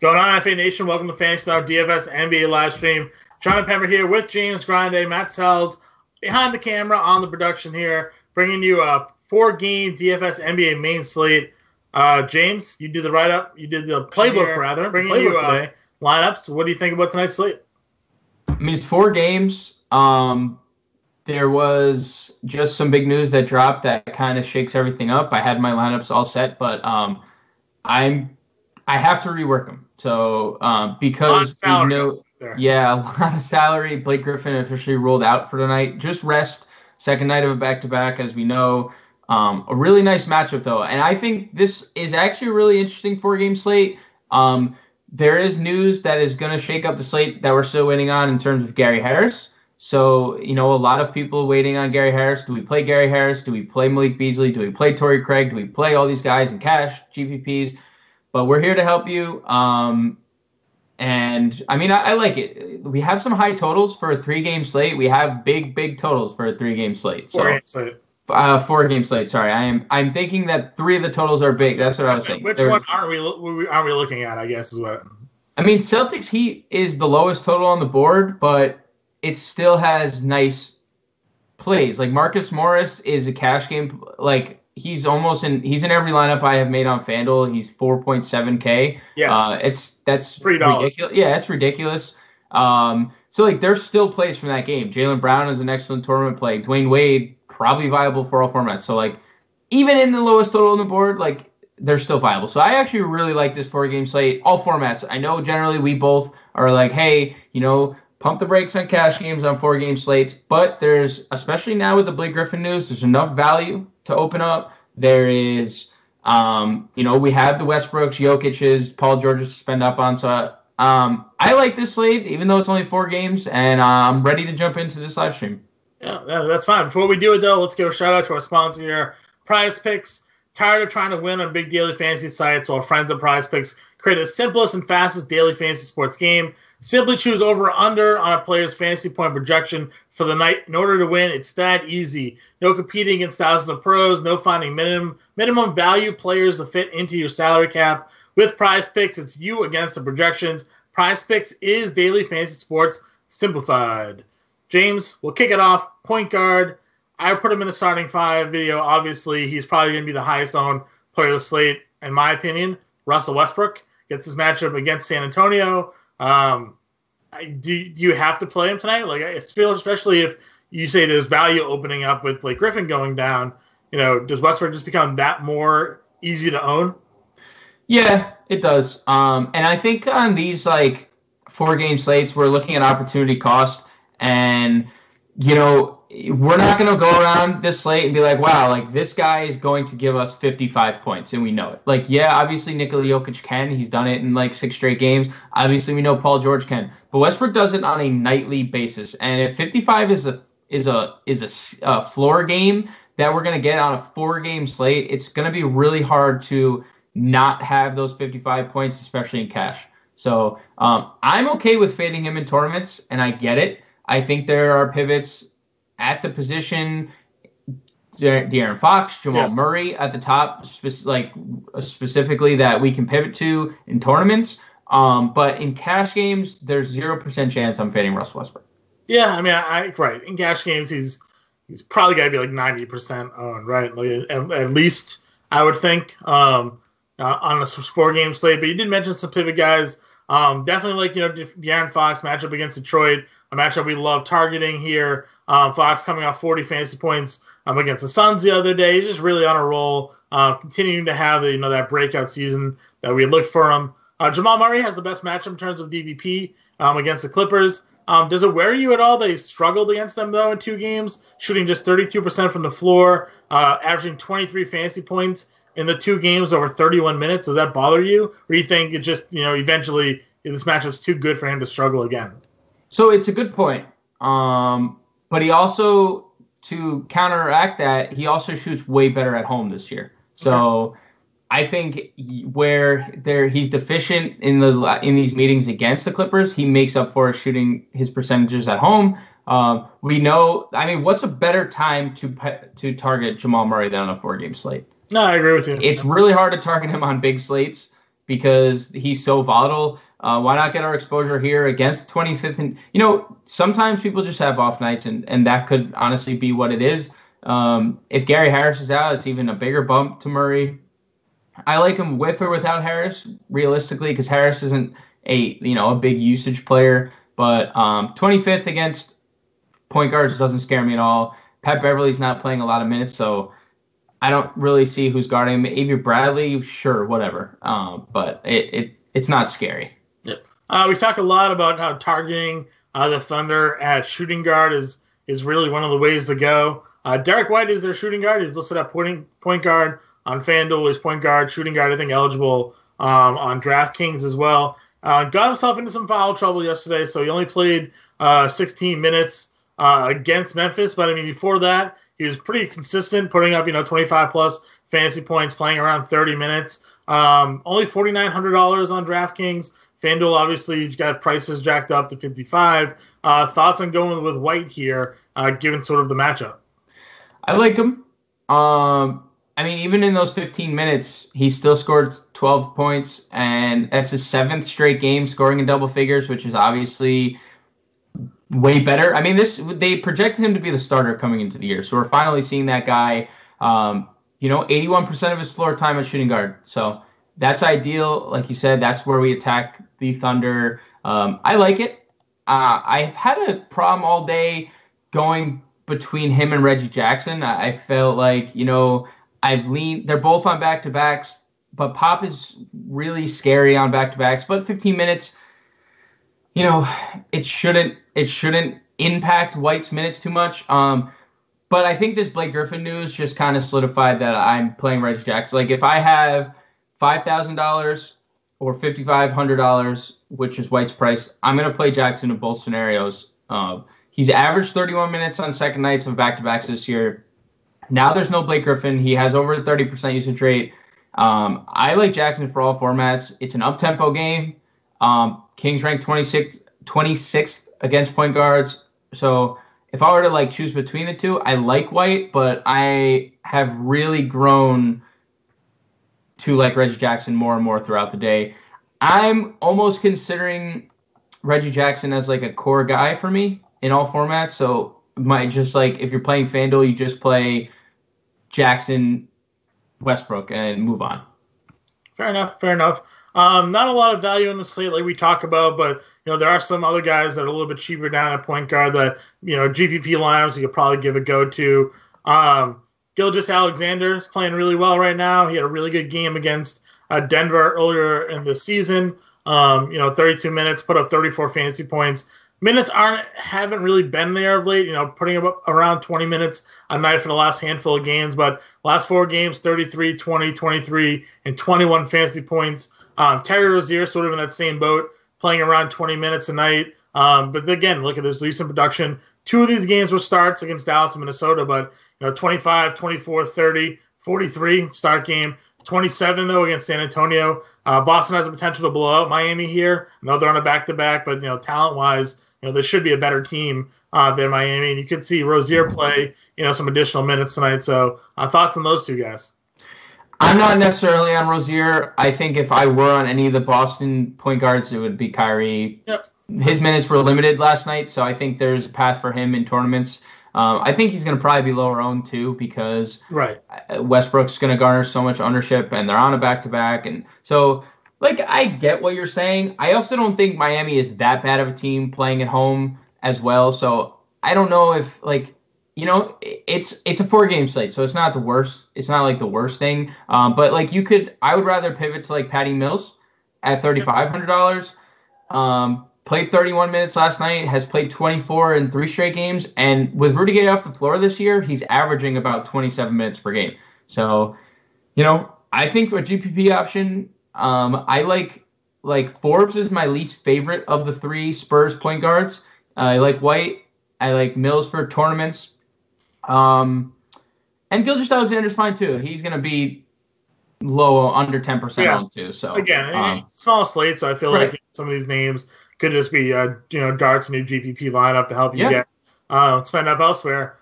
Going on, FA Nation? Welcome to Fantasy Star DFS NBA live stream. John Impemba here with James Grande, Matt Sells behind the camera on the production here, bringing you a 4-game DFS NBA main slate. James, you did the write-up. You did the playbook, rather. Bringing you today lineups. What do you think about tonight's slate? I mean, it's 4 games. There was just some big news that dropped that kind of shakes everything up. I had my lineups all set, but I have to rework them. So because we know, a lot of salary. Blake Griffin officially ruled out for tonight. Just rest. Second night of a back-to-back, as we know. A really nice matchup, though. And I think this is actually a really interesting 4-game slate. There is news that is going to shake up the slate that we're still waiting on in terms of Gary Harris. So, a lot of people waiting on Gary Harris. Do we play Gary Harris? Do we play Malik Beasley? Do we play Torrey Craig? Do we play all these guys in cash, GPPs? But we're here to help you. And, I mean, I like it. We have some high totals for a 3-game slate. We have big totals for a 3-game slate. 4-game slate. 4-game slate. Sorry, I'm thinking that 3 of the totals are big. That's what I was saying. Which one aren't we looking at? I guess is what. I mean, Celtics Heat is the lowest total on the board, but it still has nice plays. Like Marcus Morris is a cash game. Like he's in every lineup I have made on FanDuel. He's 4.7K. Yeah, that's $3. Ridiculous. Yeah, it's ridiculous. So like there's still plays from that game. Jaylen Brown is an excellent tournament play. Dwayne Wade probably viable for all formats. So like even in the lowest total on the board, like they're still viable. So I actually really like this 4-game slate, all formats. I know generally we both are like, hey, pump the brakes on cash games on 4-game slates, but there's, especially now with the Blake Griffin news, there's enough value to open up. There is, we have the Westbrooks, Jokic's, Paul George's to spend up on. So I like this slate, even though it's only 4 games, and I'm ready to jump into this live stream. Yeah, that's fine. Before we do it, though, let's give a shout-out to our sponsor here, Prize Picks. Tired of trying to win on big daily fantasy sites while friends at Prize Picks create the simplest and fastest daily fantasy sports game. Simply choose over or under on a player's fantasy point projection for the night in order to win. It's that easy. No competing against thousands of pros. No finding minimum value players to fit into your salary cap. With Prize Picks, it's you against the projections. Prize Picks is daily fantasy sports simplified. James, we'll kick it off. Point guard. I put him in the starting 5 video. Obviously, he's probably going to be the highest owned player of the slate, in my opinion. Russell Westbrook gets his matchup against San Antonio. Do you have to play him tonight? Like, I feel, especially if you say there's value opening up with Blake Griffin going down, does Westbrook just become that more easy to own? Yeah, it does. And I think on these 4-game slates, we're looking at opportunity cost, and we're not going to go around this slate and be like, wow, this guy is going to give us 55 points, and we know it. Obviously Nikola Jokic can. He's done it in 6 straight games. Obviously, we know Paul George can. But Westbrook does it on a nightly basis. And if 55 is a floor game that we're going to get on a 4-game slate, it's going to be really hard to not have those 55 points, especially in cash. So I'm okay with fading him in tournaments, and I get it. I think there are pivots at the position, De'Aaron Fox, Jamal Murray at the top, specifically that we can pivot to in tournaments. But in cash games, there's 0% chance I'm fading Russ Westbrook. Yeah, I mean, right. In cash games, he's probably got to be 90% owned, right? At least, I would think, on a 4-game slate. But you did mention some pivot guys. Definitely De'Aaron Fox matchup against Detroit, a matchup we love targeting here. Fox coming off 40 fantasy points against the Suns the other day. He's just really on a roll, continuing to have that breakout season that we had looked for him. Jamal Murray has the best matchup in terms of DVP against the Clippers. Does it worry you at all that he struggled against them, though, in 2 games, shooting just 32% from the floor, averaging 23 fantasy points in the 2 games over 31 minutes? Does that bother you? Or do you think it just, eventually this matchup's too good for him to struggle again? So it's a good point. But he also, to counteract that, he also shoots way better at home this year. So I think where he's deficient in these meetings against the Clippers, he makes up for shooting his percentages at home. We know, what's a better time to target Jamal Murray than on a 4-game slate? No, I agree with you. It's really hard to target him on big slates because he's so volatile. Why not get our exposure here against 25th? And, sometimes people just have off nights, and that could honestly be what it is. If Gary Harris is out, it's even a bigger bump to Murray. I like him with or without Harris, realistically, because Harris isn't a big usage player. But 25th against point guards doesn't scare me at all. Pat Beverly's not playing a lot of minutes, so I don't really see who's guarding him. Avery Bradley, sure, whatever. But it's not scary. Yep. We talked a lot about how targeting the Thunder at shooting guard is really one of the ways to go. Derek White is their shooting guard. He's listed at point guard on FanDuel. He's point guard, shooting guard, I think eligible on DraftKings as well. Got himself into some foul trouble yesterday, so he only played 16 minutes against Memphis. But, before that, he was pretty consistent, putting up, 25-plus fantasy points, playing around 30 minutes. Only $4,900 on DraftKings. FanDuel obviously got prices jacked up to $55. Thoughts on going with White here, given sort of the matchup? I like him. Even in those 15 minutes, he still scored 12 points, and that's his 7th straight game scoring in double figures, which is obviously way better. They projected him to be the starter coming into the year, so we're finally seeing that guy. 81% of his floor time at shooting guard, so that's ideal. Like you said, that's where we attack the Thunder. I like it. I've had a problem all day going between him and Reggie Jackson. I felt like, I've leaned. They're both on back-to-backs, but Pop is really scary on back-to-backs. But 15 minutes, it shouldn't impact White's minutes too much. But I think this Blake Griffin news just kind of solidified that I'm playing Reggie Jackson. Like, if I have $5,000 or $5,500, which is White's price, I'm going to play Jackson in both scenarios. He's averaged 31 minutes on second nights of back-to-backs this year. Now there's no Blake Griffin. He has over a 30% usage rate. I like Jackson for all formats. It's an up-tempo game. Kings ranked 26th against point guards. So if I were to choose between the two, I like White, but I have really grown to like Reggie Jackson more and more throughout the day. I'm almost considering Reggie Jackson as a core guy for me in all formats. So if you're playing FanDuel, you just play Jackson, Westbrook, and move on. Fair enough. Not a lot of value in the slate like we talk about, but there are some other guys that are a little bit cheaper down at point guard that GPP lineups you could probably give a go to. Gilgeous-Alexander is playing really well right now. He had a really good game against Denver earlier in the season. 32 minutes, put up 34 fantasy points. Minutes haven't really been there of late, putting up around 20 minutes a night for the last handful of games. But last 4 games, 33, 20, 23, and 21 fantasy points. Terry Rozier sort of in that same boat, playing around 20 minutes a night. But again, look at his recent production. 2 of these games were starts against Dallas and Minnesota, but 25, 24, 30, 43 start game. 27, though, against San Antonio. Boston has the potential to blow out Miami here. I know they're on a back-to-back, but, talent-wise, they should be a better team than Miami. And you could see Rozier play, some additional minutes tonight. So thoughts on those two guys? I'm not necessarily on Rozier. I think if I were on any of the Boston point guards, it would be Kyrie. Yep. His minutes were limited last night, so I think there's a path for him in tournaments. I think he's going to probably be lower owned too because Westbrook's going to garner so much ownership, and they're on a back-to-back. And so, I get what you're saying. I also don't think Miami is that bad of a team playing at home as well. So I don't know if, it's a 4-game slate, so it's not the worst. It's not the worst thing. But I would rather pivot to Patty Mills at $3,500. Played 31 minutes last night, has played 24 in 3 straight games, and with Rudy Gay off the floor this year, he's averaging about 27 minutes per game. So, I think a GPP option, I like Forbes is my least favorite of the 3 Spurs point guards. I like White, I like Mills for tournaments, and Gilgeous-Alexander's fine too. He's going to be low, under 10% on too. So again, small slate, so I feel like some of these names could just be, darts in your GPP lineup to help you get spend up elsewhere.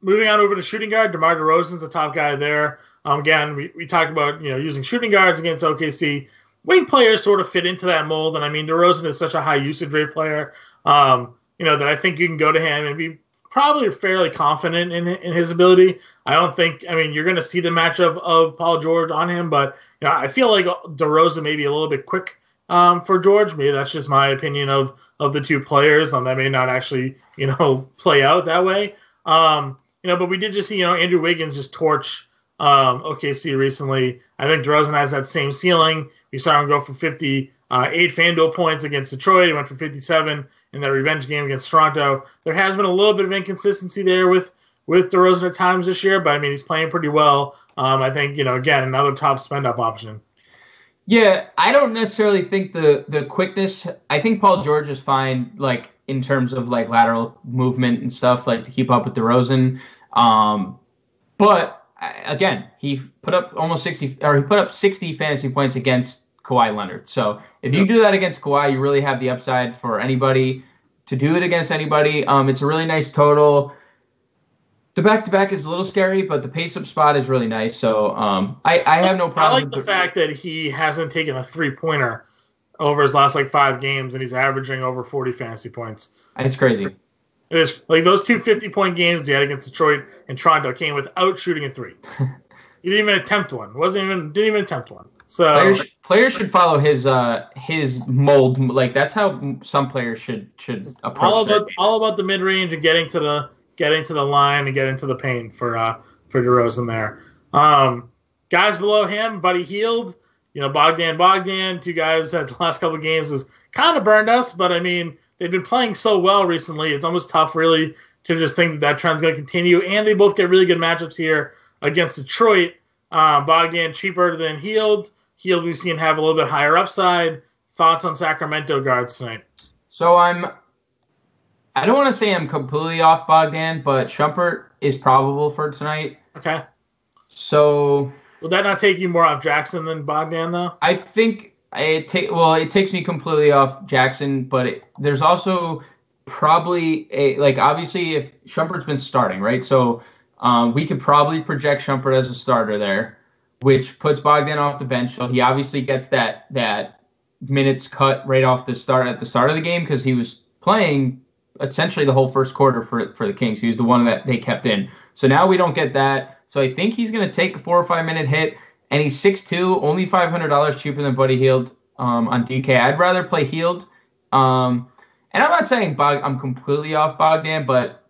Moving on over to shooting guard, DeMar DeRozan's the top guy there. Again, we talked about using shooting guards against OKC. wing players sort of fit into that mold. And I mean, DeRozan is such a high usage rate player, that I think you can go to him and be probably fairly confident in his ability. I don't think, I mean, you're going to see the matchup of Paul George on him, but I feel like DeRozan may be a little bit quick for George. Maybe that's just my opinion of the two players. That may not actually, play out that way. But we did just see, Andrew Wiggins just torch OKC recently. I think DeRozan has that same ceiling. We saw him go for 58 FanDuel points against Detroit. He went for 57 in that revenge game against Toronto. There has been a little bit of inconsistency there with DeRozan at times this year, but I mean, he's playing pretty well. I think, again, another top spend-up option. Yeah, I don't necessarily think the quickness. I think Paul George is fine, like in terms of like lateral movement and stuff, like to keep up with DeRozan. But again, he put up almost 60, or he put up 60 fantasy points against Kawhi Leonard. So if you do that against Kawhi, you really have the upside for anybody to do it against anybody. It's a really nice total. The back-to-back is a little scary, but the pace-up spot is really nice. So I have no problem. I like the fact that he hasn't taken a three-pointer over his last 5 games, and he's averaging over 40 fantasy points. It's crazy. It is like those 2 50-point games he had against Detroit and Toronto came without shooting a three. He didn't even attempt one. Didn't even attempt one. So players should follow his mold. Like that's how some players should approach all about the mid-range and getting to the line and getting to the paint for DeRozan there. Guys below him, Buddy Hield, Bogdan, two guys that the last couple of games have kind of burned us, but I mean, they've been playing so well recently, it's almost tough really to just think that trend's going to continue, and they both get really good matchups here against Detroit. Bogdan cheaper than Hield. Hield we've seen have a little bit higher upside. Thoughts on Sacramento guards tonight? So I don't want to say I'm completely off Bogdan, but Shumpert is probable for tonight. Okay. So will that not take you more off Jackson than Bogdan, though? I think it takes me completely off Jackson, but there's also probably obviously if Shumpert's been starting, right? So we could probably project Shumpert as a starter there, which puts Bogdan off the bench. So he obviously gets that minutes cut right off the start at the start of the game because he was playing essentially the whole first quarter for the Kings. He was the one that they kept in. So now we don't get that. So I think he's going to take a 4 or 5 minute hit, and he's 6'2", only $500 cheaper than Buddy Hield on DK. I'd rather play Hield. And I'm not saying I'm completely off Bogdan, but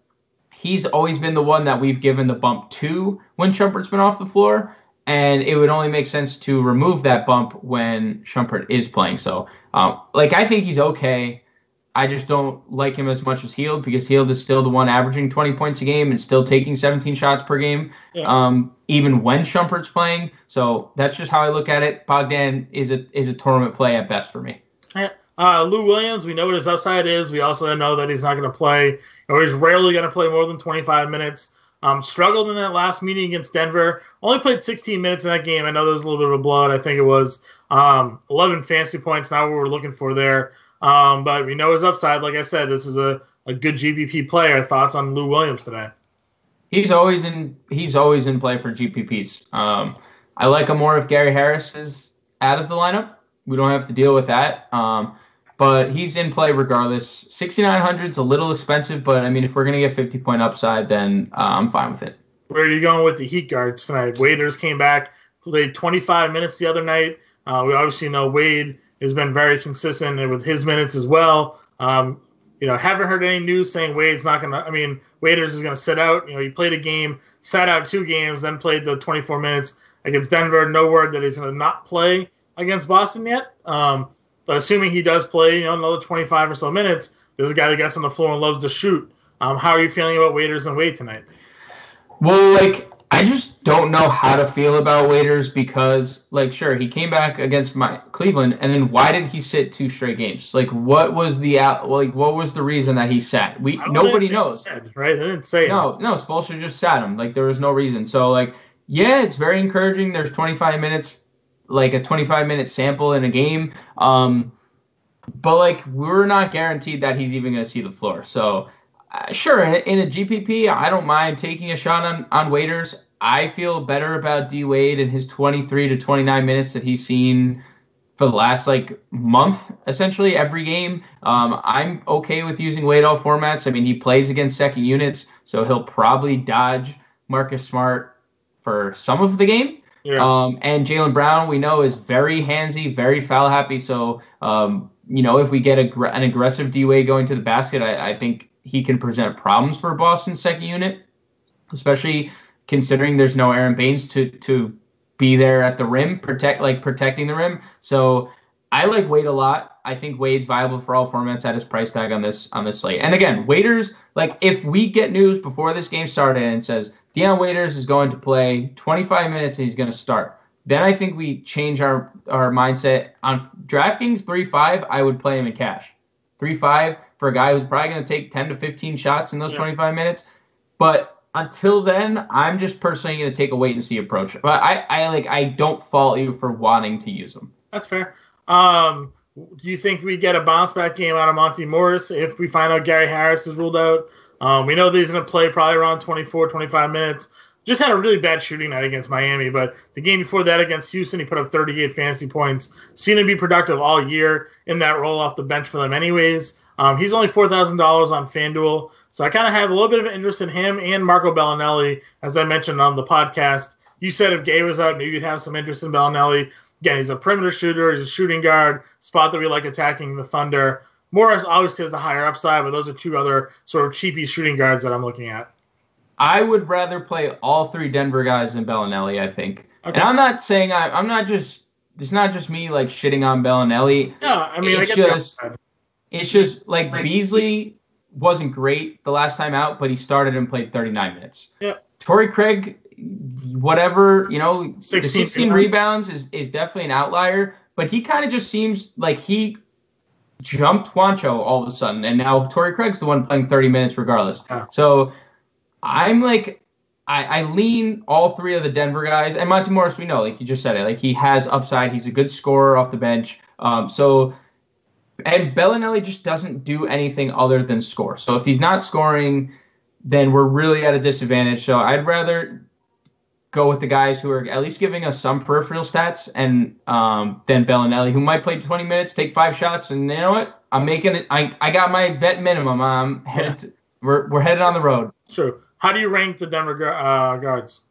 he's always been the one that we've given the bump to when Shumpert's been off the floor, and it would only make sense to remove that bump when Shumpert is playing. So, I think he's okay. I just don't like him as much as Hield because Hield is still the one averaging 20 points a game and still taking 17 shots per game, even when Shumpert's playing. So that's just how I look at it. Bogdan is a tournament play at best for me. Lou Williams, we know what his upside is. We also know that he's not going to play, or he's rarely going to play more than 25 minutes. Struggled in that last meeting against Denver. Only played 16 minutes in that game. I know there was a little bit of a blowout. I think it was 11 fantasy points, not what we're looking for there. But we know his upside. Like I said, this is a good GPP player. Thoughts on Lou Williams today? He's always in play for GPPs. I like him more if Gary Harris is out of the lineup. We don't have to deal with that. But he's in play regardless. 6,900 is a little expensive, but I mean, if we're gonna get 50-point upside, then I'm fine with it. Where are you going with the Heat guards tonight? Waiters came back, played 25 minutes the other night. We obviously know Wade has been very consistent with his minutes as well. Haven't heard any news saying Wade's not going to – I mean, Waiters is going to sit out. He played a game, sat out 2 games, then played the 24 minutes against Denver. No word that he's going to not play against Boston yet. But assuming he does play, another 25 or so minutes, this is a guy that gets on the floor and loves to shoot. How are you feeling about Waiters and Wade tonight? Well, I just don't know how to feel about Waiters because, sure, he came back against Cleveland, and then why did he sit 2 straight games? What was the reason that he sat? Nobody knows, right? They didn't say no. Spoelstra just sat him. There was no reason. So, yeah, it's very encouraging. There's 25 minutes, a 25-minute sample in a game, but we're not guaranteed that he's even going to see the floor. So. Sure, in a GPP, I don't mind taking a shot on Waiters. I feel better about D. Wade and his 23 to 29 minutes that he's seen for the last month, essentially every game. I'm okay with using Wade all formats. I mean, he plays against second units, so he'll probably dodge Marcus Smart for some of the game. Yeah. And Jaylen Brown, we know, is very handsy, very foul happy. So, if we get an aggressive D-Wade going to the basket, I think he can present problems for Boston's second unit, especially considering there's no Aaron Baines to be there at the rim, protecting the rim. So I like Wade a lot. I think Wade's viable for all formats at his price tag on this slate. And again, Waiters, if we get news before this game started and says Deion Waiters is going to play 25 minutes and he's going to start, then I think we change our mindset. On DraftKings 3-5, I would play him in cash. 3-5 for a guy who's probably going to take 10 to 15 shots in those 25 minutes. But until then, I'm just personally going to take a wait and see approach. But I don't fault you for wanting to use them. That's fair. Do you think we get a bounce back game out of Monty Morris if we find out Gary Harris is ruled out? We know that he's going to play probably around 24, 25 minutes. Just had a really bad shooting night against Miami, but the game before that against Houston, he put up 38 fantasy points. Seemed to be productive all year in that role off the bench for them anyways. He's only $4,000 on FanDuel, so I kind of have a little bit of an interest in him and Marco Bellinelli, as I mentioned on the podcast. You said if Gay was out, maybe you'd have some interest in Bellinelli. Again, he's a perimeter shooter. He's a shooting guard, spot that we like attacking the Thunder. Morris obviously has the higher upside, but those are two other sort of cheapy shooting guards that I'm looking at. I would rather play all three Denver guys than Bellinelli, I think. Okay. And I'm not saying it's not just me shitting on Bellinelli. No, I mean, it's just Beasley wasn't great the last time out, but he started and played 39 minutes. Yeah. Torrey Craig, whatever, 16 rebounds is definitely an outlier, but he kind of just seems like he jumped Juancho all of a sudden, and now Torrey Craig's the one playing 30 minutes regardless. Yeah. So I'm I lean all three of the Denver guys, and Monty Morris, we know, you just said it, he has upside. He's a good scorer off the bench. And Bellinelli just doesn't do anything other than score. So if he's not scoring, then we're really at a disadvantage. So I'd rather go with the guys who are at least giving us some peripheral stats, and than Bellinelli, who might play 20 minutes, take 5 shots, and you know what? I'm making it. I got my vet minimum. I'm headed. We're headed on the road. Sure. How do you rank the Denver guards?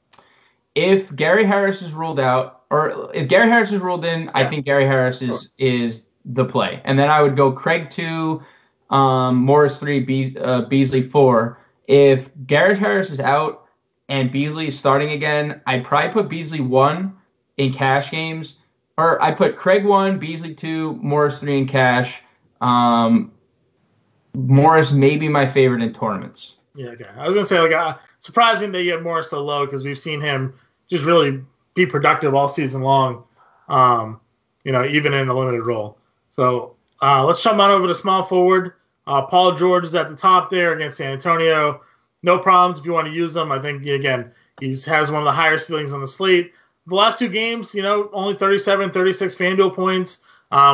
If Gary Harris is ruled out, or if Gary Harris is ruled in, I think Gary Harris is the play. And then I would go Craig 2, Morris 3, Beasley 4. If Garrett Harris is out and Beasley is starting again, I'd probably put Beasley 1 in cash games. Or I put Craig 1, Beasley 2, Morris 3 in cash. Morris may be my favorite in tournaments. Yeah, okay. I was going to say, surprising that you have Morris so low, because we've seen him just really be productive all season long, even in a limited role. So let's jump on over to small forward. Paul George is at the top there against San Antonio. No problems if you want to use him. I think, again, he has one of the higher ceilings on the slate. The last 2 games, only 37, 36 FanDuel points.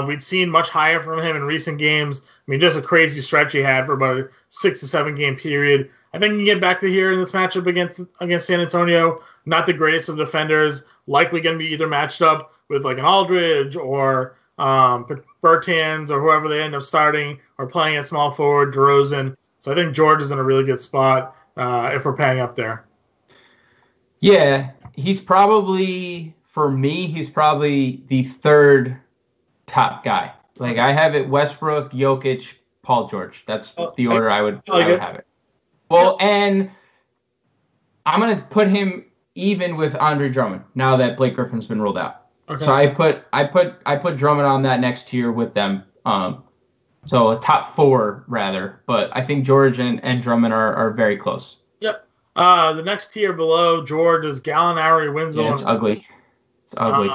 We'd seen much higher from him in recent games. I mean, just a crazy stretch he had for about a 6 to 7 game period. I think you can get back to here in this matchup against San Antonio. Not the greatest of defenders. Likely going to be either matched up with an Aldridge or Bertans or whoever they end up starting or playing at small forward, DeRozan. So I think George is in a really good spot if we're paying up there. Yeah, he's probably, for me, the third top guy. I have it Westbrook, Jokic, Paul George. That's the order I would have it. Well, and I'm going to put him even with Andre Drummond now that Blake Griffin's been ruled out. Okay. So I put Drummond on that next tier with them. So a top 4 rather, but I think George and Drummond are very close. Yep. The next tier below George is Gallinari, Winslow. Yeah, it's ugly. It's ugly.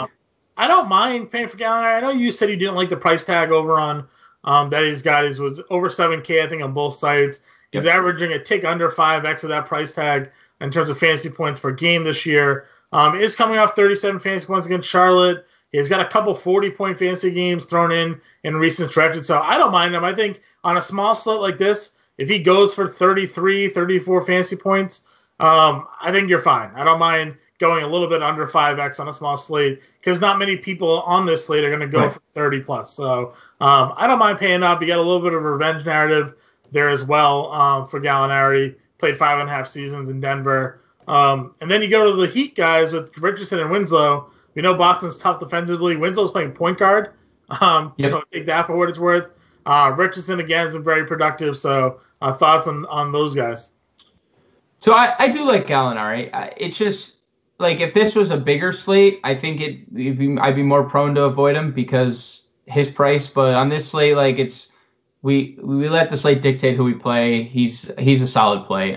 I don't mind paying for Gallinari. I know you said you didn't like the price tag over on that he's got. He was over 7K, I think, on both sites. He's averaging a tick under 5x of that price tag in terms of fantasy points per game this year. Is coming off 37 fantasy points against Charlotte. He's got a couple 40-point fantasy games thrown in recent stretches, so I don't mind him. I think on a small slate like this, if he goes for 33, 34 fantasy points, I think you're fine. I don't mind going a little bit under 5x on a small slate because not many people on this slate are going to go for 30 plus. So I don't mind paying up. You got a little bit of a revenge narrative there as well for Gallinari. Played 5.5 seasons in Denver. And then you go to the Heat guys with Richardson and Winslow. We know Boston's tough defensively. Winslow's playing point guard. So take that for what it's worth. Richardson, again, has been very productive. So thoughts on those guys? So I do like Gallinari. It's just, like, if this was a bigger slate, I think I'd be more prone to avoid him because his price. But on this slate, like, it's we let the slate dictate who we play. He's a solid play.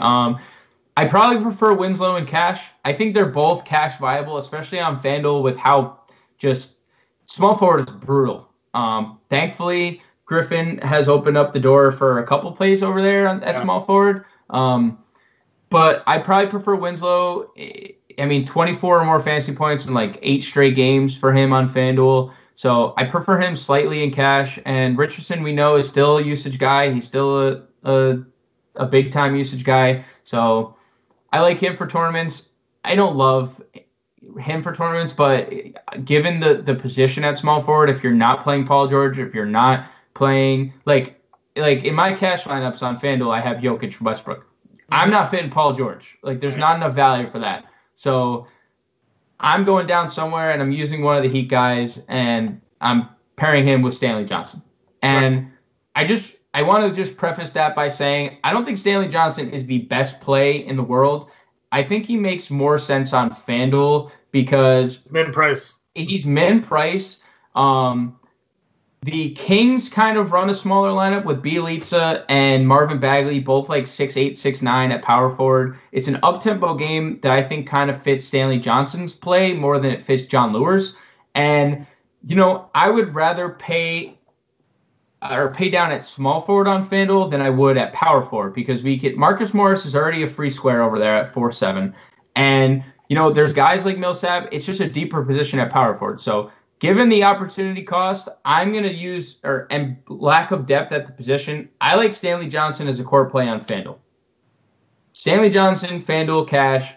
I probably prefer Winslow and cash. I think they're both cash viable, especially on FanDuel with how just small forward is brutal. Thankfully, Griffin has opened up the door for a couple plays over there at small forward. But I probably prefer Winslow. I mean, 24 or more fantasy points in like 8 straight games for him on FanDuel. So I prefer him slightly in cash. And Richardson, we know, is still a usage guy. He's still a big-time usage guy. So I like him for tournaments. I don't love him for tournaments, but given the position at small forward, if you're not playing Paul George, if you're not playing, like in my cash lineups on FanDuel, I have Jokic, Westbrook. I'm not fitting Paul George. Like, there's not enough value for that. So I'm going down somewhere, and I'm using one of the Heat guys, and I'm pairing him with Stanley Johnson. And I want to just preface that by saying I don't think Stanley Johnson is the best play in the world. I think he makes more sense on FanDuel because he's min price. The Kings kind of run a smaller lineup with Bielitsa and Marvin Bagley, both like 6'8", 6'9" at power forward. It's an up-tempo game that I think kind of fits Stanley Johnson's play more than it fits John Lewis. And, I would rather pay down at small forward on FanDuel than I would at power forward because Marcus Morris is already a free square over there at 4.7. And, there's guys like Millsap. It's just a deeper position at power forward. So, given the opportunity cost, I'm going to use and lack of depth at the position, I like Stanley Johnson as a core play on FanDuel. Stanley Johnson, FanDuel, cash.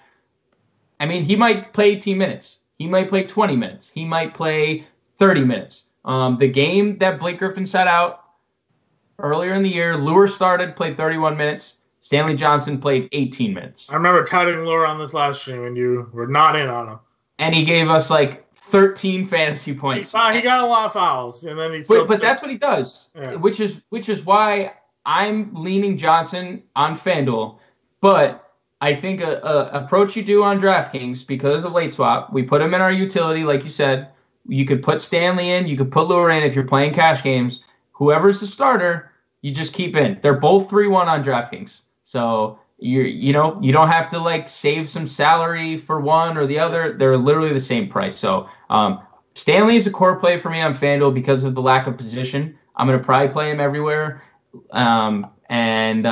I mean, he might play 18 minutes. He might play 20 minutes. He might play 30 minutes. The game that Blake Griffin sat out earlier in the year, Lure played 31 minutes. Stanley Johnson played 18 minutes. I remember touting Lure on this last stream, and you were not in on him. And he gave us, 13 fantasy points. He got a lot of fouls, and then but that's what he does, which is why I'm leaning Johnson on FanDuel. But I think a approach you do on DraftKings because of late swap, we put him in our utility, like you said. You could put Stanley in, you could put Lure in if you're playing cash games. Whoever's the starter, you just keep in. They're both 3-1 on DraftKings, so you don't have to save some salary for one or the other. They're literally the same price. So Stanley is a core play for me on FanDuel because of the lack of position. I'm going to probably play him everywhere. Other than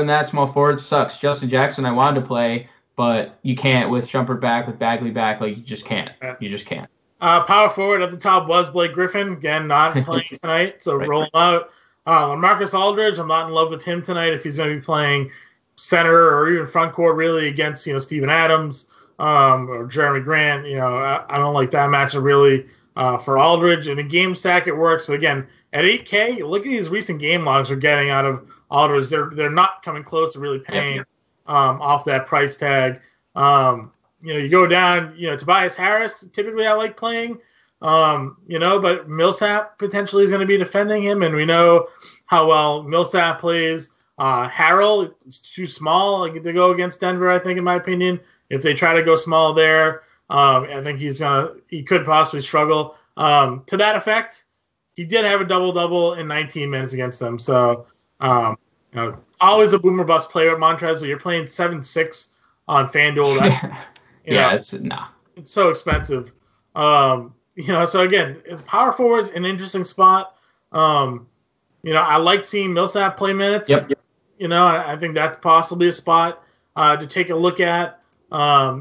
that, small forward sucks. Justin Jackson I wanted to play, but you can't with Shumpert back, with Bagley back. You just can't. You just can't. Power forward at the top was Blake Griffin. Again, not playing tonight, so roll him out. Marcus Aldridge, I'm not in love with him tonight if he's going to be playing center or even front court really against Steven Adams or Jeremy Grant. I don't like that matchup really for Aldridge. In a game stack it works, but again at 8K, look at these recent game logs we're getting out of Aldridge. They're not coming close to really paying off that price tag. You go down. Tobias Harris typically I like playing. But Millsap potentially is going to be defending him, and we know how well Millsap plays. Harrell is too small to go against Denver, I think, in my opinion. If they try to go small there, I think he could possibly struggle. To that effect, he did have a double-double in 19 minutes against them. So, always a boomer bust player at Montrez, but you're playing 7-6 on FanDuel. It's so expensive. So again, it's power forward's an interesting spot. I like seeing Millsap play minutes. I think that's possibly a spot to take a look at.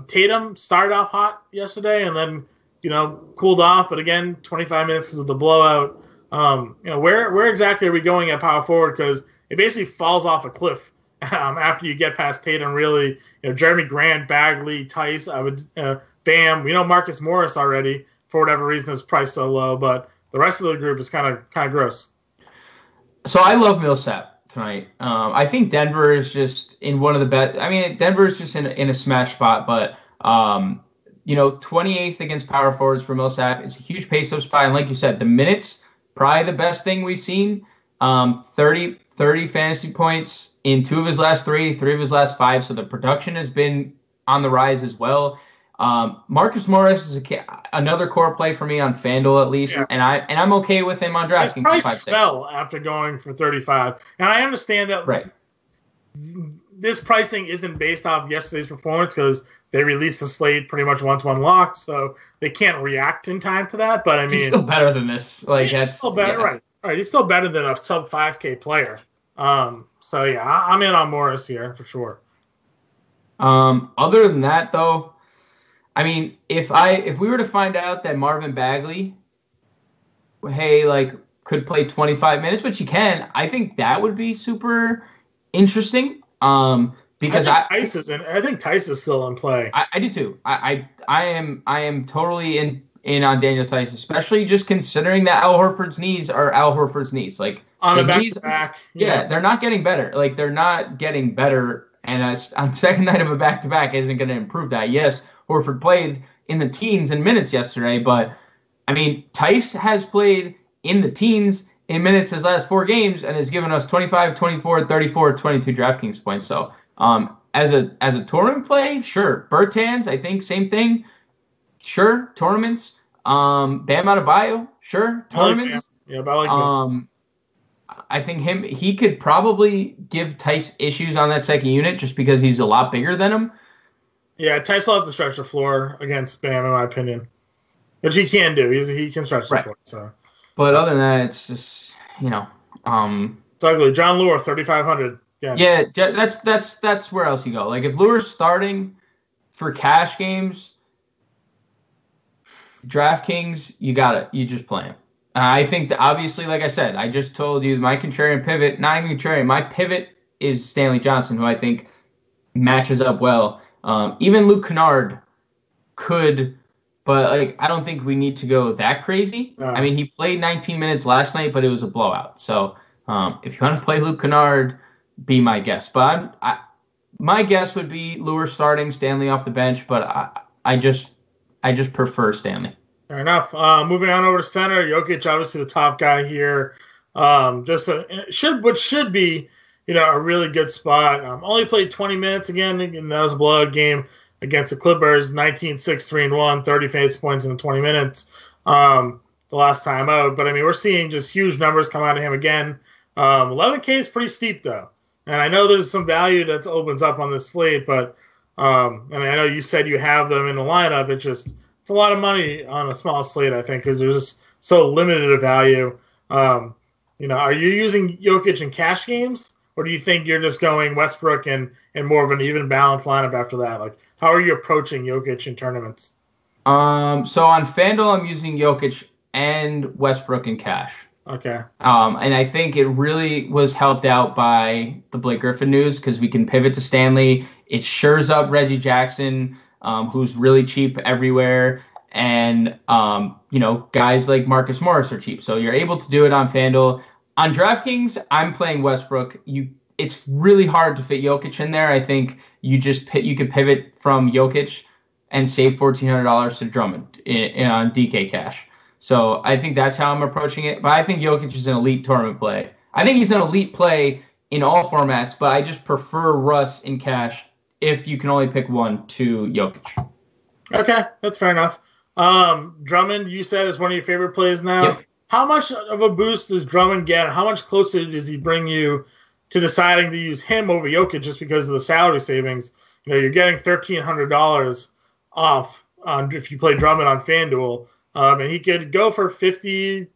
Tatum started off hot yesterday and then, cooled off. But again, 25 minutes because of the blowout. Where exactly are we going at power forward? Because it basically falls off a cliff after you get past Tatum, really, Jeremy Grant, Bagley, Tice, I would, Bam. We know Marcus Morris already for whatever reason is priced so low, but the rest of the group is kind of gross. So I love Millsap tonight. I think Denver is just in one of the best. I mean, Denver is just in a smash spot, but 28th against power forwards for Millsap. It's a huge pace-up spot, and like you said, the minutes probably the best thing we've seen. 30 fantasy points in 2 of his last 3 of his last 5. So the production has been on the rise as well. Marcus Morris is another core play for me on FanDuel at least, and I'm okay with him on DraftKings. His price fell after going for 35, and I understand that. Right. This pricing isn't based off yesterday's performance because they released the slate pretty much 1-to-1 locked, so they can't react in time to that. But I mean, he's still better than this. Like he's still better, right? Right, he's still better than a sub 5K player. So yeah, I'm in on Morris here for sure. Other than that, though, I mean, if we were to find out that Marvin Bagley, could play 25 minutes, which he can, I think that would be super interesting. Because I think Tice is still in play. I do too. I am totally in on Daniel Tice, especially just considering that Al Horford's knees are Al Horford's knees. Like on the back-to-back. Yeah, they're not getting better. Like they're not getting better. And on second night of a back-to-back isn't going to improve that. Yes, Horford played in the teens in minutes yesterday, but I mean, Tice has played in the teens in minutes his last 4 games and has given us 25, 24, 34, 22 DraftKings points. So as a tournament play, sure. Bertans, I think same thing. Sure, tournaments. Bam Adebayo, sure, tournaments. Yeah, but I like him. I think he could probably give Tice issues on that second unit just because he's a lot bigger than him. Yeah, Tice will have to stretch the floor against Bam, in my opinion. Which he can do. He can stretch the floor. So. But other than that, it's just, it's ugly. John Lure, 3,500. Yeah, that's where else you go. Like, if Lure's starting for cash games, DraftKings, you just play him. I think that obviously, like I said, I just told you my contrarian pivot, not even contrarian, my pivot is Stanley Johnson, who I think matches up well. Even Luke Kennard could, but I don't think we need to go that crazy. I mean, he played 19 minutes last night, but it was a blowout. So if you want to play Luke Kennard, be my guess. But my guess would be Lure starting, Stanley off the bench, but I just prefer Stanley. Fair enough. Moving on over to center, Jokic, obviously the top guy here. Should be, a really good spot. Only played 20 minutes again, and that was a blowout game against the Clippers. 19-6-3-1, 30 fantasy points in the 20 minutes the last time out. But I mean, we're seeing just huge numbers come out of him again. 11K is pretty steep though, and I know there's some value that opens up on this slate, but and I know you said you have them in the lineup. It's a lot of money on a small slate, I think, because there's just so limited a value. Are you using Jokic in cash games, or do you think you're just going Westbrook and more of an even balanced lineup after that? Like, how are you approaching Jokic in tournaments? So on FanDuel, I'm using Jokic and Westbrook in cash. Okay. And I think it really was helped out by the Blake Griffin news because we can pivot to Stanley. It shores up Reggie Jackson, who's really cheap everywhere. And, guys like Marcus Morris are cheap. So you're able to do it on FanDuel. On DraftKings, I'm playing Westbrook. It's really hard to fit Jokic in there. I think you could pivot from Jokic and save $1,400 to Drummond on DK cash. So I think that's how I'm approaching it. But I think Jokic is an elite tournament play. I think he's an elite play in all formats, but I just prefer Russ in cash if you can only pick one to Jokic. Okay, that's fair enough. Drummond, you said, is one of your favorite plays now. Yep. How much of a boost does Drummond get? How much closer does he bring you to deciding to use him over Jokic just because of the salary savings? You're getting $1,300 off if you play Drummond on FanDuel. And he could go for 50,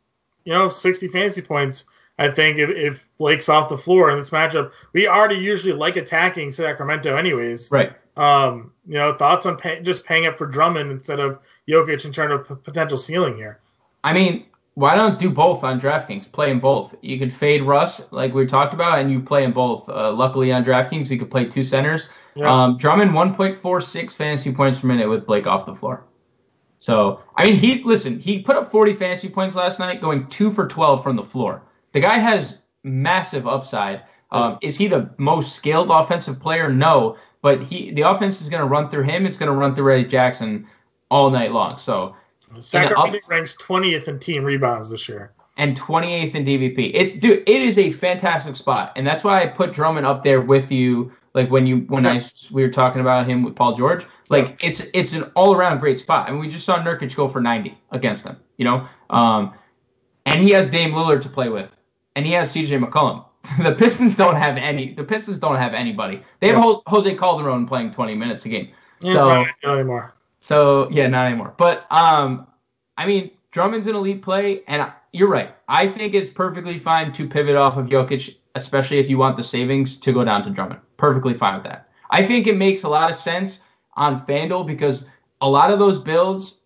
60 fantasy points, I think, if Blake's off the floor in this matchup. We already usually like attacking Sacramento anyways. Right. Thoughts on just paying up for Drummond instead of Jokic in terms of potential ceiling here? I mean, Why don't do both on DraftKings? Play in both. You could fade Russ, like we talked about, and you play in both. Luckily on DraftKings, we could play two centers. Yeah. Drummond 1.46 fantasy points per minute with Blake off the floor. So, I mean, he put up 40 fantasy points last night, going 2 for 12 from the floor. The guy has massive upside. Is he the most skilled offensive player? No, but the offense is going to run through him. It's going to run through Reggie Jackson all night long. So, Sacramento ranks 20th in team rebounds this year. And 28th in DVP. It is a fantastic spot. And that's why I put Drummond up there with you, like we were talking about him with Paul George. Like it's an all-around great spot. I mean, we just saw Nurkic go for 90 against them, and he has Dame Lillard to play with, and he has CJ McCollum. The Pistons don't have anybody. They have Jose Calderon playing 20 minutes a game. Yeah, not anymore. So yeah, not anymore. But I mean, Drummond's an elite play, and you're right. I think it's perfectly fine to pivot off of Jokic, especially if you want the savings to go down to Drummond. Perfectly fine with that. I think it makes a lot of sense on FanDuel because a lot of those builds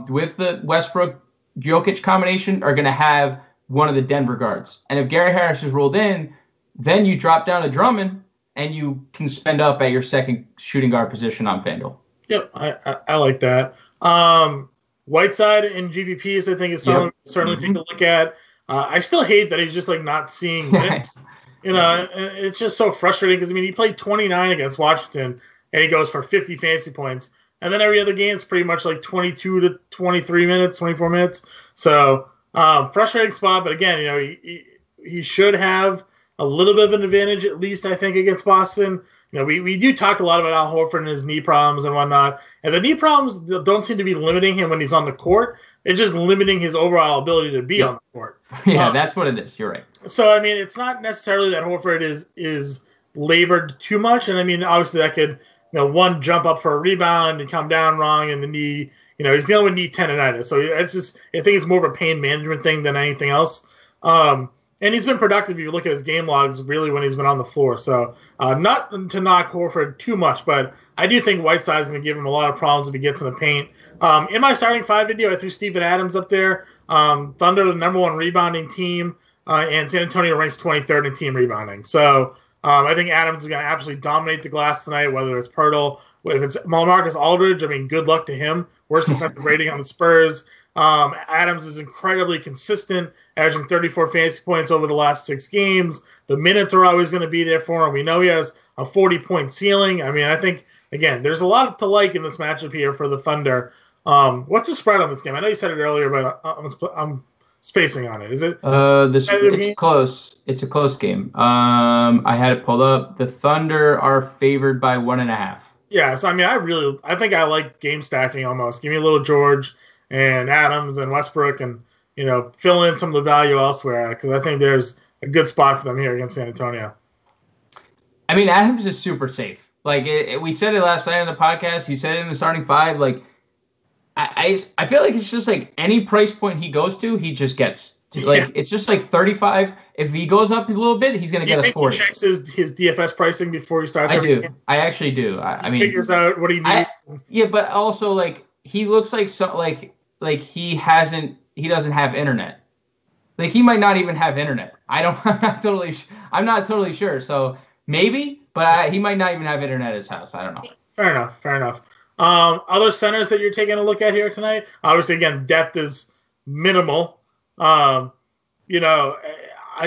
with the Westbrook-Jokic combination are going to have one of the Denver guards. And if Gary Harris is rolled in, then you drop down to Drummond and you can spend up at your second shooting guard position on FanDuel. Yep, I like that. Whiteside in GPPs, I think, is something to certainly take a look at. I still hate that he's just like not seeing minutes. It's just so frustrating because, I mean, he played 29 against Washington and he goes for 50 fantasy points. And then every other game is pretty much like 22 to 23 minutes, 24 minutes. So frustrating spot. But again, he should have a little bit of an advantage, at least, I think, against Boston. We do talk a lot about Al Horford and his knee problems and whatnot. And the knee problems don't seem to be limiting him when he's on the court. It's just limiting his overall ability to be on the court. Yeah, that's what it is. You're right. So, I mean, it's not necessarily that Horford is labored too much. And, I mean, obviously that could, one, jump up for a rebound and come down wrong and the knee, he's dealing with knee tendonitis. So it's just, I think it's more of a pain management thing than anything else. And he's been productive if you look at his game logs, really, when he's been on the floor. So not to knock Horford too much, but I do think Whiteside's going to give him a lot of problems if he gets in the paint. In my starting five video, I threw Steven Adams up there. Thunder, the number one rebounding team, and San Antonio ranks 23rd in team rebounding. So I think Adams is going to absolutely dominate the glass tonight, whether it's Pirtle, if it's Marcus Aldridge. I mean, good luck to him. Worst defensive rating on the Spurs. Adams is incredibly consistent, averaging 34 fantasy points over the last 6 games. The minutes are always going to be there for him. We know he has a 40-point ceiling. I mean, I think, again, there's a lot to like in this matchup here for the Thunder. What's the spread on this game? I know you said it earlier, but I'm spacing on it. Is it? It's close. It's a close game. I had it pulled up. The Thunder are favored by 1.5. Yeah, so I mean, I think I like game stacking almost. Give me a little George and Adams and Westbrook and, fill in some of the value elsewhere because I think there's a good spot for them here against San Antonio. I mean, Adams is super safe. Like, we said it last night on the podcast. You said it in the starting five. Like, I feel like it's just like any price point he goes to, he just gets. Like, it's just like 35. If he goes up a little bit, he's going to get a 40. He checks his DFS pricing before he starts? I do. I actually do. I mean, figures out what he needs. Yeah, but also, like, he looks like he doesn't have internet. Like, he might not even have internet. I'm not totally sure. So maybe, but he might not even have internet at his house. I don't know. Fair enough. Other centers that you're taking a look at here tonight? Obviously, again, depth is minimal. I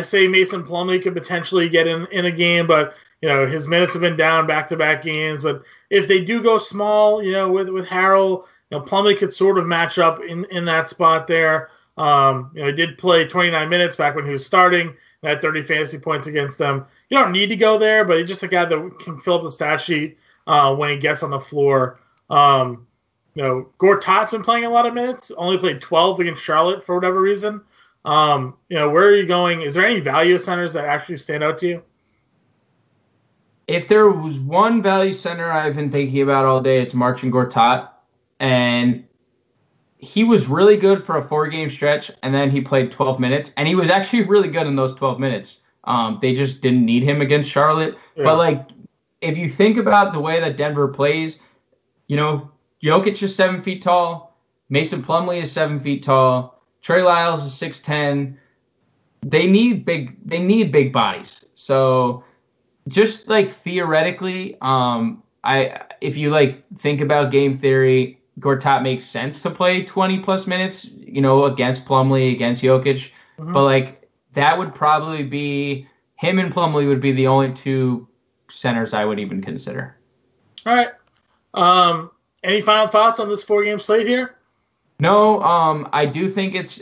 say Mason Plumlee could potentially get in a game, but his minutes have been down back-to-back games. But if they do go small, with Harrell, Plumlee could sort of match up in that spot there. He did play 29 minutes back when he was starting and had 30 fantasy points against them. You don't need to go there, but he's just a guy that can fill up the stat sheet when he gets on the floor. Gortat's been playing a lot of minutes, only played 12 against Charlotte for whatever reason. Where are you going? Is there any value centers that actually stand out to you? If there was one value center I've been thinking about all day, it's Marcin Gortat. And he was really good for a 4-game stretch, and then he played 12 minutes. And he was actually really good in those 12 minutes. They just didn't need him against Charlotte. Yeah. But, like, if you think about the way that Denver plays, Jokic is 7 feet tall. Mason Plumlee is 7 feet tall. Trey Lyles is 6'10". They need big bodies. So just like theoretically, if you like think about game theory, Gortat makes sense to play 20 plus minutes, against Plumlee, against Jokic. Mm-hmm. But like that would probably be him and Plumlee would be the only two centers I would even consider. All right. Any final thoughts on this 4-game slate here? No, I do think it's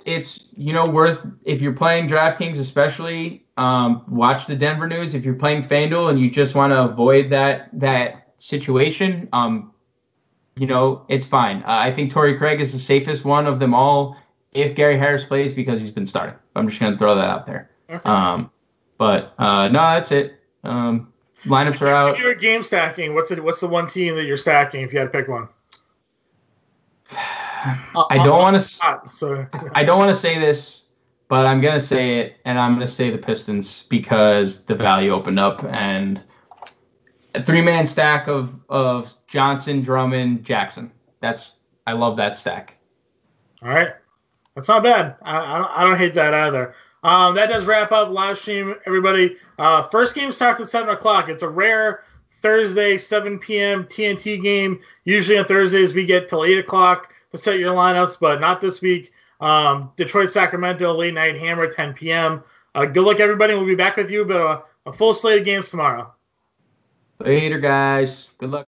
worth, if you're playing DraftKings especially, watch the Denver News. If you're playing FanDuel and you just want to avoid that situation, it's fine. I think Torrey Craig is the safest one of them all if Gary Harris plays because he's been starting. I'm just going to throw that out there. Okay. But no, that's it. Lineups are out. If you're game stacking, what's the one team that you're stacking if you had to pick one? I don't want to say this, but I'm going to say it, and I'm going to say the Pistons because the value opened up, and a 3-man stack of Johnson, Drummond, Jackson. I love that stack. All right. That's not bad. I don't hate that either. That does wrap up live stream, everybody. First game starts at 7 o'clock. It's a rare Thursday, 7 p.m. TNT game. Usually on Thursdays we get till 8 o'clock to set your lineups, but not this week. Detroit, Sacramento, late night hammer, 10 p.m. Good luck, everybody. We'll be back with you, but a full slate of games tomorrow. Later, guys. Good luck.